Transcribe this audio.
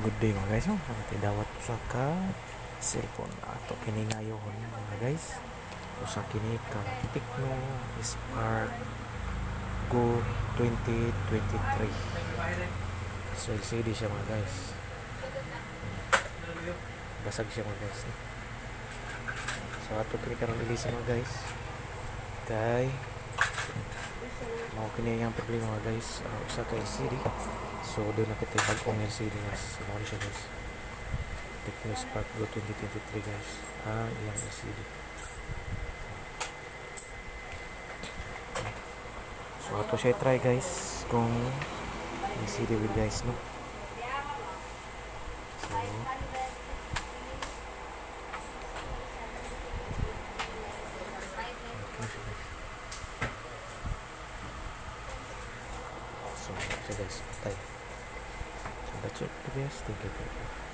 Good day mga guys, no? Dawat sa ka cellphone ato kini ngayon mga guys. Usa kini ka Tecno Spark Go 2023. So LCD siya mga guys. Basag siya mga guys. So ato kini karon release mga guys. Kay mao kini yang problema mga guys. Usa ka LCD. So doon na kita bagong LCD guys. So mao siya guys. Tecno Spark Go 2023 guys. Iyang LCD. So ato siya try guys kung LCD with guys no. So so guys, patay. So that's it guys. Thank you.